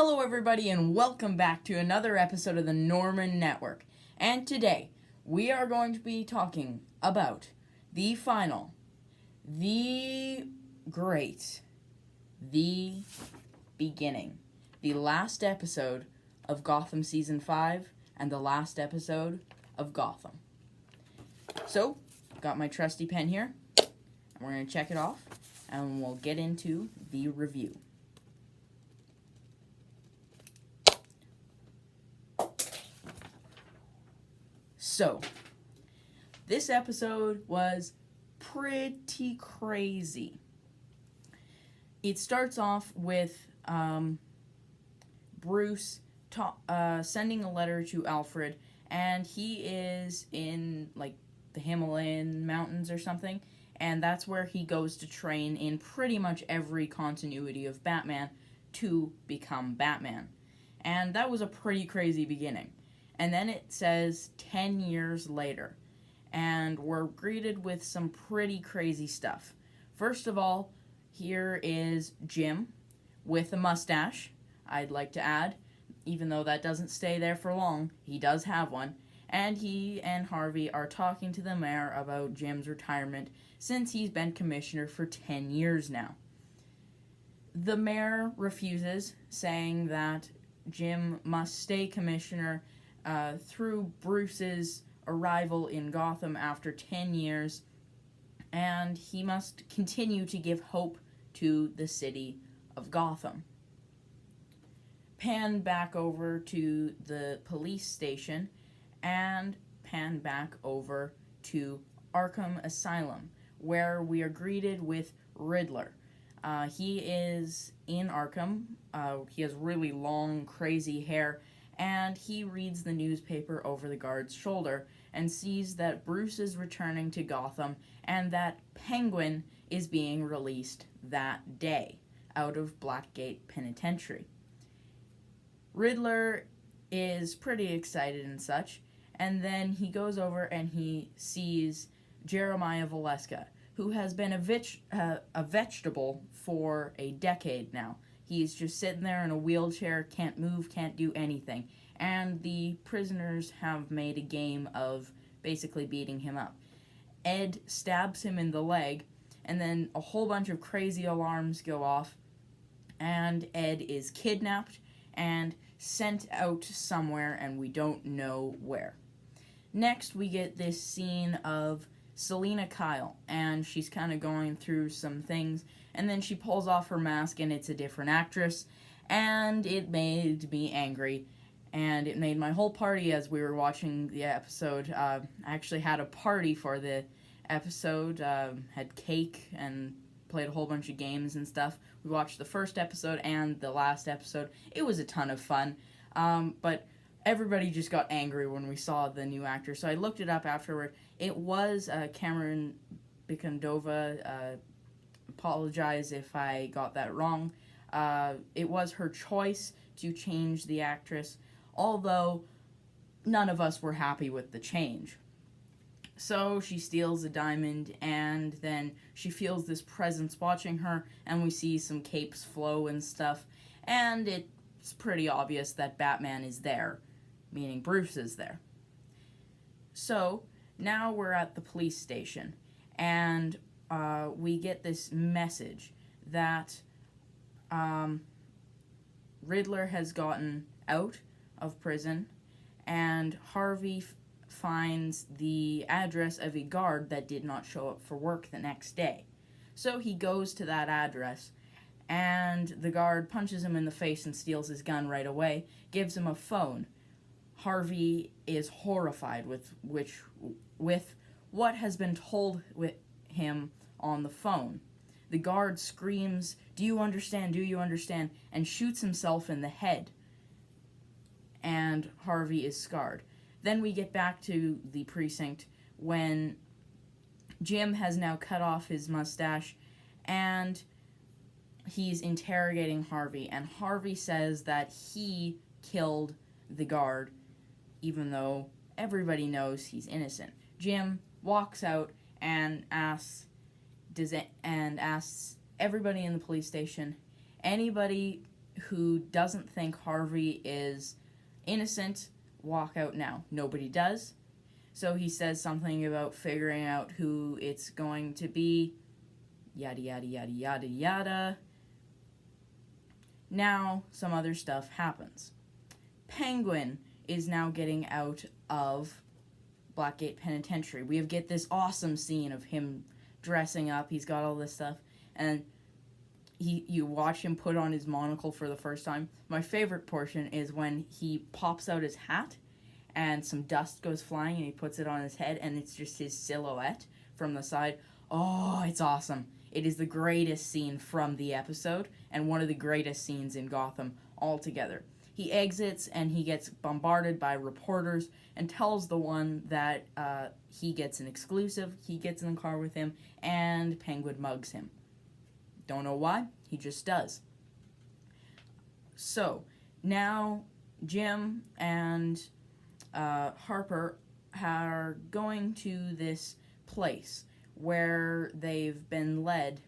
Hello everybody and welcome back to another episode of the Norman Network. And today, we are going to be talking about the final, the great, the beginning, the last episode of Gotham Season 5 and the last episode of Gotham. So, got my trusty pen here, and we're going to check it off, and we'll get into the review. So, this episode was pretty crazy. It starts off with Bruce sending a letter to Alfred, and he is in, the Himalayan mountains or something, and that's where he goes to train in pretty much every continuity of Batman to become Batman. And that was a pretty crazy beginning. And then it says 10 years later, and we're greeted with some pretty crazy stuff. First of all, here is Jim with a mustache, I'd like to add, even though that doesn't stay there for long, he does have one, and he and Harvey are talking to the mayor about Jim's retirement since he's been commissioner for 10 years now. The mayor refuses, saying that Jim must stay commissioner through Bruce's arrival in Gotham after 10 years, and he must continue to give hope to the city of Gotham. Pan back over to the police station, and pan back over to Arkham Asylum, where we are greeted with Riddler. He is in Arkham. He has really long, crazy hair, and he reads the newspaper over the guard's shoulder and sees that Bruce is returning to Gotham and that Penguin is being released that day out of Blackgate Penitentiary. Riddler is pretty excited and such, and then he goes over and he sees Jeremiah Valeska, who has been a vegetable for a decade now. He's just sitting there in a wheelchair, can't move, can't do anything. And the prisoners have made a game of basically beating him up. Ed stabs him in the leg, and then a whole bunch of crazy alarms go off, and Ed is kidnapped and sent out somewhere, and we don't know where. Next, we get this scene of Selina Kyle, and she's kind of going through some things, and then she pulls off her mask, and it's a different actress, and it made me angry, and it made my whole party as we were watching the episode. I actually had a party for the episode, had cake, and played a whole bunch of games and stuff. We watched the first episode and the last episode. It was a ton of fun, but everybody just got angry when we saw the new actor, so I looked it up afterward. It was Cameron Bikondova. Apologize if I got that wrong. It was her choice to change the actress, although none of us were happy with the change. So she steals a diamond, and then she feels this presence watching her, and we see some capes flow and stuff, and it's pretty obvious that Batman is there, meaning Bruce is there. So now we're at the police station, and we get this message that Riddler has gotten out of prison, and Harvey finds the address of a guard that did not show up for work the next day. So he goes to that address, and the guard punches him in the face and steals his gun right away, gives him a phone. Harvey is horrified with what has been told with him on the phone. The guard screams, "Do you understand? Do you understand?" and shoots himself in the head. And Harvey is scarred. Then we get back to the precinct when Jim has now cut off his mustache and he's interrogating Harvey. And Harvey says that he killed the guard, even though everybody knows he's innocent. Jim walks out and asks everybody in the police station, anybody who doesn't think Harvey is innocent walk out now. Nobody does. So he says something about figuring out who it's going to be. Yada, yada, yada, yada, yada. Now, some other stuff happens. Penguin is now getting out of Blackgate Penitentiary. We get this awesome scene of him dressing up. He's got all this stuff. And you watch him put on his monocle for the first time. My favorite portion is when he pops out his hat and some dust goes flying and he puts it on his head and it's just his silhouette from the side. Oh, it's awesome. It is the greatest scene from the episode and one of the greatest scenes in Gotham altogether. He exits and he gets bombarded by reporters and tells the one that he gets an exclusive. He gets in the car with him and Penguin mugs him. Don't know why, he just does. So, now Jim and Harper are going to this place where they've been led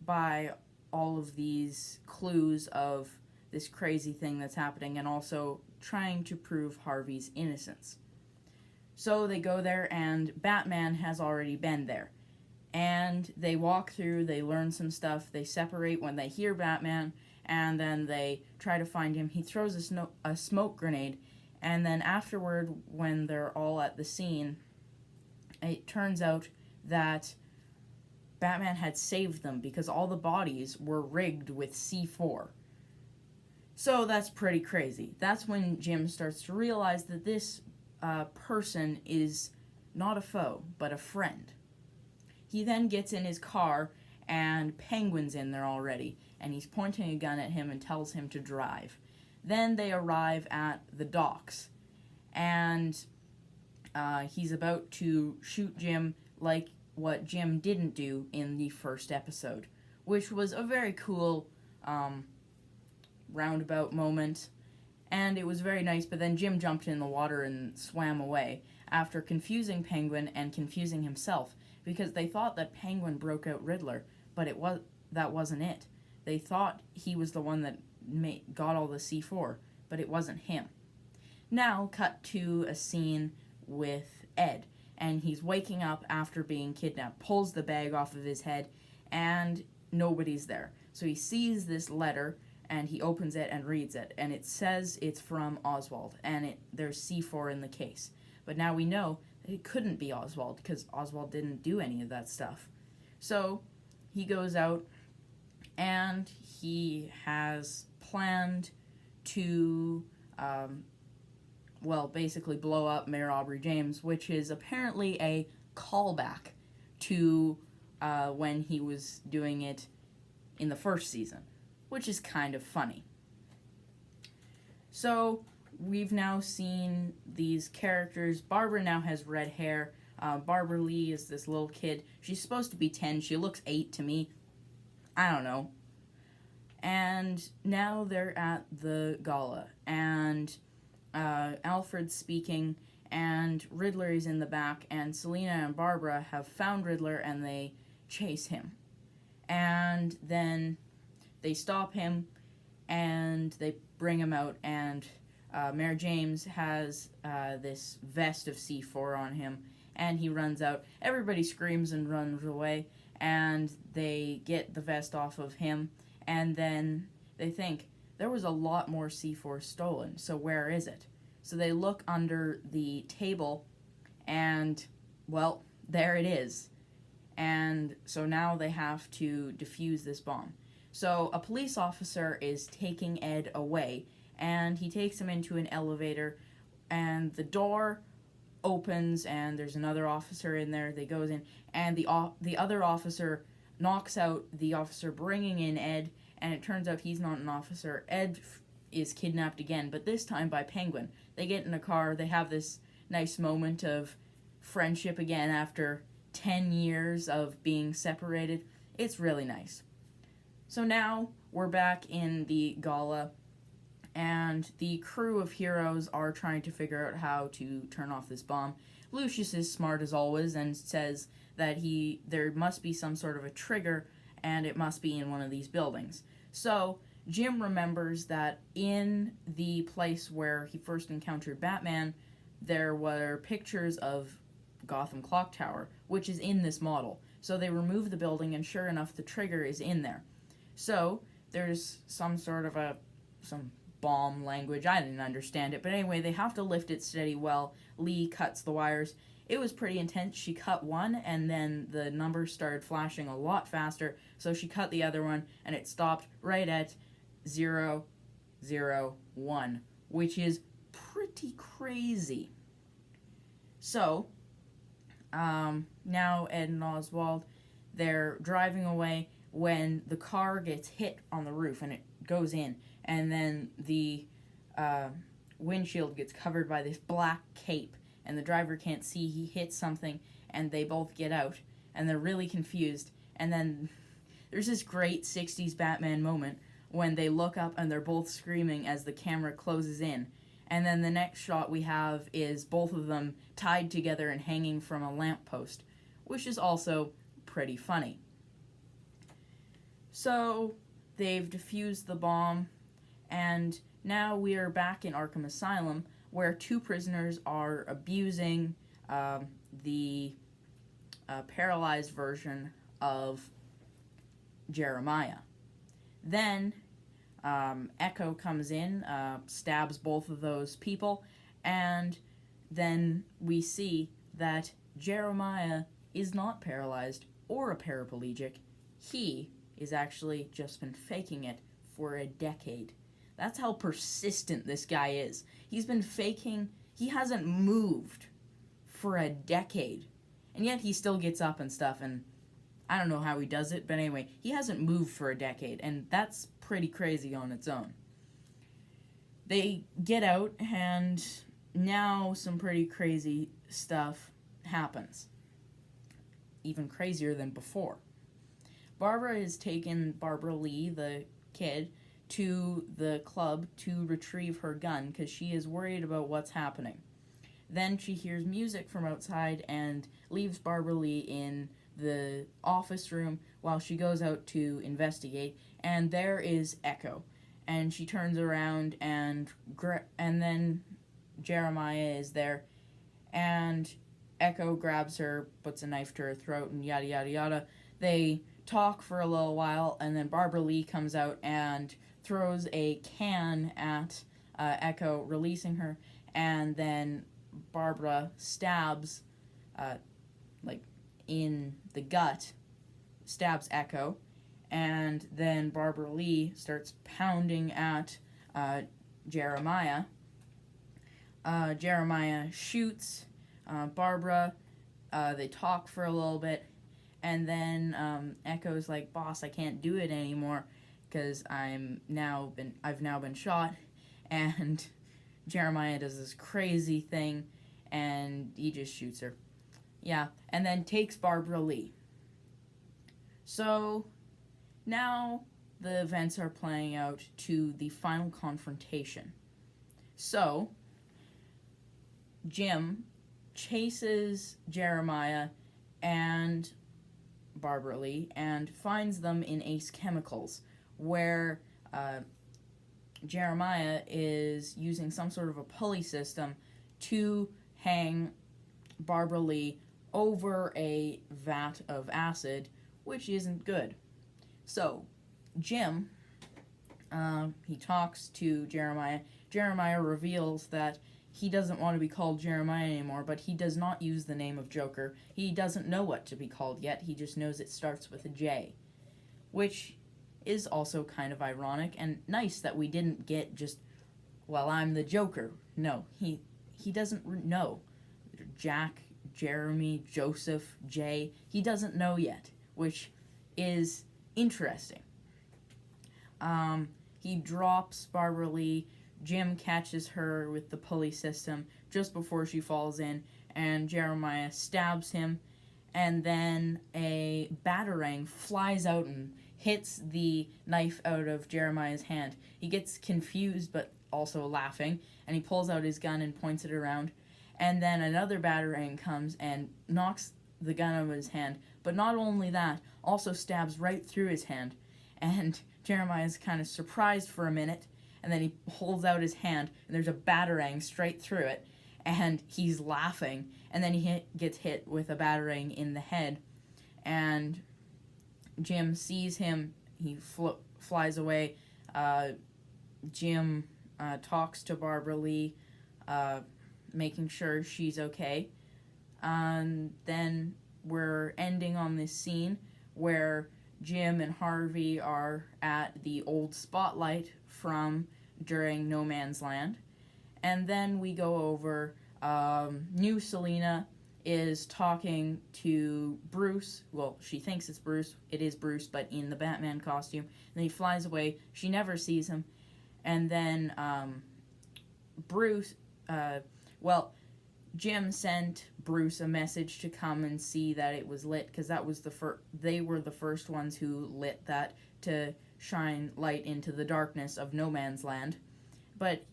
by all of these clues of this crazy thing that's happening and also trying to prove Harvey's innocence. So they go there and Batman has already been there. And they walk through, they learn some stuff, they separate when they hear Batman, and then they try to find him. He throws a smoke grenade, and then afterward, when they're all at the scene, it turns out that Batman had saved them because all the bodies were rigged with C4. So that's pretty crazy. That's when Jim starts to realize that this person is not a foe, but a friend. He then gets in his car, and Penguin's in there already, and he's pointing a gun at him and tells him to drive. Then they arrive at the docks, and he's about to shoot Jim like what Jim didn't do in the first episode, which was a very cool roundabout moment, and it was very nice, but then Jim jumped in the water and swam away after confusing Penguin and confusing himself, because they thought that Penguin broke out Riddler, but that wasn't it. They thought he was the one that got all the C4, but it wasn't him. Now, cut to a scene with Ed, and he's waking up after being kidnapped, pulls the bag off of his head, and nobody's there. So he sees this letter, and he opens it and reads it, and it says it's from Oswald, and there's C4 in the case. But now we know it couldn't be Oswald because Oswald didn't do any of that stuff. So he goes out and he has planned to, basically blow up Mayor Aubrey James, which is apparently a callback to when he was doing it in the first season, which is kind of funny. So we've now seen these characters. Barbara now has red hair. Barbara Lee is this little kid. She's supposed to be 10. She looks 8 to me. I don't know. And now they're at the gala. And Alfred's speaking. And Riddler is in the back. And Selina and Barbara have found Riddler and they chase him. And then they stop him. And they bring him out. And Mayor James has this vest of C4 on him, and he runs out. Everybody screams and runs away, and they get the vest off of him, and then they think, there was a lot more C4 stolen, so where is it? So they look under the table, and, well, there it is. And so now they have to defuse this bomb. So a police officer is taking Ed away, and he takes him into an elevator, and the door opens, and there's another officer in there. They goes in, and the other officer knocks out the officer bringing in Ed, and it turns out he's not an officer. Ed is kidnapped again, but this time by Penguin. They get in a car. They have this nice moment of friendship again after 10 years of being separated. It's really nice. So now we're back in the gala, and the crew of heroes are trying to figure out how to turn off this bomb. Lucius is smart as always and says that there must be some sort of a trigger, and it must be in one of these buildings. So Jim remembers that in the place where he first encountered Batman, there were pictures of Gotham Clock Tower, which is in this model. So they remove the building, and sure enough, the trigger is in there. So there's some sort of some bomb language. I didn't understand it, but anyway, they have to lift it steady while Lee cuts the wires. It was pretty intense. She cut one, and then the numbers started flashing a lot faster, so she cut the other one, and it stopped right at 001, which is pretty crazy. So, now Ed and Oswald, they're driving away when the car gets hit on the roof, and it goes in, and then the windshield gets covered by this black cape, and the driver can't see. He hits something, and they both get out, and they're really confused. And then there's this great 60s Batman moment when they look up and they're both screaming as the camera closes in. And then the next shot we have is both of them tied together and hanging from a lamppost, which is also pretty funny. So they've defused the bomb, and now we are back in Arkham Asylum, where two prisoners are abusing the paralyzed version of Jeremiah. Then Echo comes in, stabs both of those people, and then we see that Jeremiah is not paralyzed or a paraplegic. He is actually just been faking it for a decade. That's how persistent this guy is. He's been faking, he hasn't moved for a decade. And yet he still gets up and stuff, and I don't know how he does it, but anyway, he hasn't moved for a decade, and that's pretty crazy on its own. They get out, and now some pretty crazy stuff happens. Even crazier than before. Barbara has taken Barbara Lee, the kid, to the club to retrieve her gun because she is worried about what's happening. Then she hears music from outside and leaves Barbara Lee in the office room while she goes out to investigate, and there is Echo. And she turns around and then Jeremiah is there, and Echo grabs her, puts a knife to her throat, and yada yada yada. They talk for a little while, and then Barbara Lee comes out and throws a can at Echo, releasing her, and then Barbara stabs, in the gut, stabs Echo, and then Barbara Lee starts pounding at Jeremiah. Jeremiah shoots Barbara. They talk for a little bit, and then Echo's like, "Boss, I can't do it anymore because I've now been shot." And Jeremiah does this crazy thing, and he just shoots her. Yeah, and then takes Barbara Lee. So now the events are playing out to the final confrontation. So Jim chases Jeremiah and Barbara Lee and finds them in Ace Chemicals, where Jeremiah is using some sort of a pulley system to hang Barbara Lee over a vat of acid, which isn't good. So Jim, he talks to Jeremiah. Jeremiah reveals that he doesn't want to be called Jeremiah anymore, but he does not use the name of Joker. He doesn't know what to be called yet. He just knows it starts with a J, which is also kind of ironic and nice that we didn't get just, well, I'm the Joker. No, he doesn't know. Jack, Jeremy, Joseph, Jay, he doesn't know yet, which is interesting. He drops Barbara Lee. Jim catches her with the pulley system just before she falls in, and Jeremiah stabs him, and then a batarang flies out and hits the knife out of Jeremiah's hand. He gets confused but also laughing, and he pulls out his gun and points it around, and then another batarang comes and knocks the gun out of his hand, but not only that, also stabs right through his hand, and Jeremiah's kind of surprised for a minute, and then he holds out his hand, and there's a batarang straight through it, and he's laughing, and then he gets hit with a batarang in the head, and Jim sees him, he flies away. Jim talks to Barbara Lee, making sure she's okay, and then we're ending on this scene where Jim and Harvey are at the old spotlight from during No Man's Land. And then we go over, new Selena is talking to Bruce. Well, she thinks it's Bruce. It is Bruce, but in the Batman costume. And then he flies away. She never sees him. And then Bruce, Jim sent Bruce a message to come and see that it was lit, because that was they were the first ones who lit that to shine light into the darkness of No Man's Land. But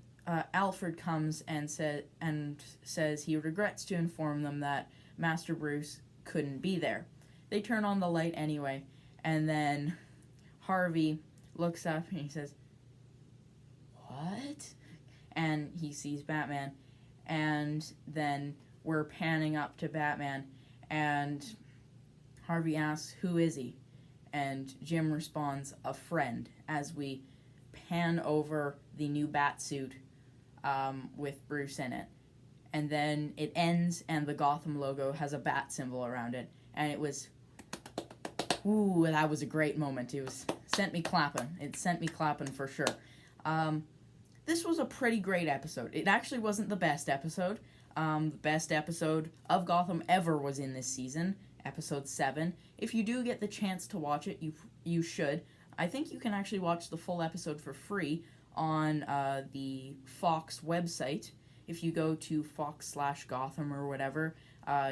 Alfred comes and says he regrets to inform them that Master Bruce couldn't be there. They turn on the light anyway, and then Harvey looks up and he says, "What?" And he sees Batman, and then we're panning up to Batman, and Harvey asks, "Who is he?" And Jim responds, "A friend," as we pan over the new Batsuit with Bruce in it. And then it ends, and the Gotham logo has a bat symbol around it. And it was, ooh, that was a great moment. It sent me clapping. It sent me clapping for sure. This was a pretty great episode. It actually wasn't the best episode. The best episode of Gotham ever was in this season, episode 7. If you do get the chance to watch it, you should. I think you can actually watch the full episode for free on the Fox website. If you go to Fox/Gotham or whatever,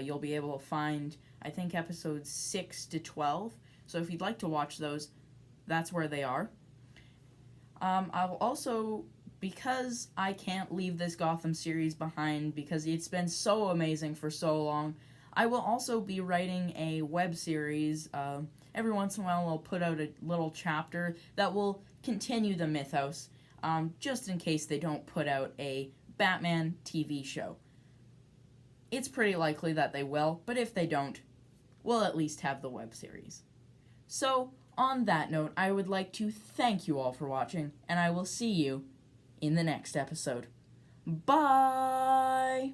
you'll be able to find, I think, episodes 6 to 12. So if you'd like to watch those, that's where they are. I'll also, because I can't leave this Gotham series behind because it's been so amazing for so long, I will also be writing a web series. Every once in a while I'll put out a little chapter that will continue the mythos, just in case they don't put out a Batman TV show. It's pretty likely that they will, but if they don't, we'll at least have the web series. So, on that note, I would like to thank you all for watching, and I will see you in the next episode. Bye!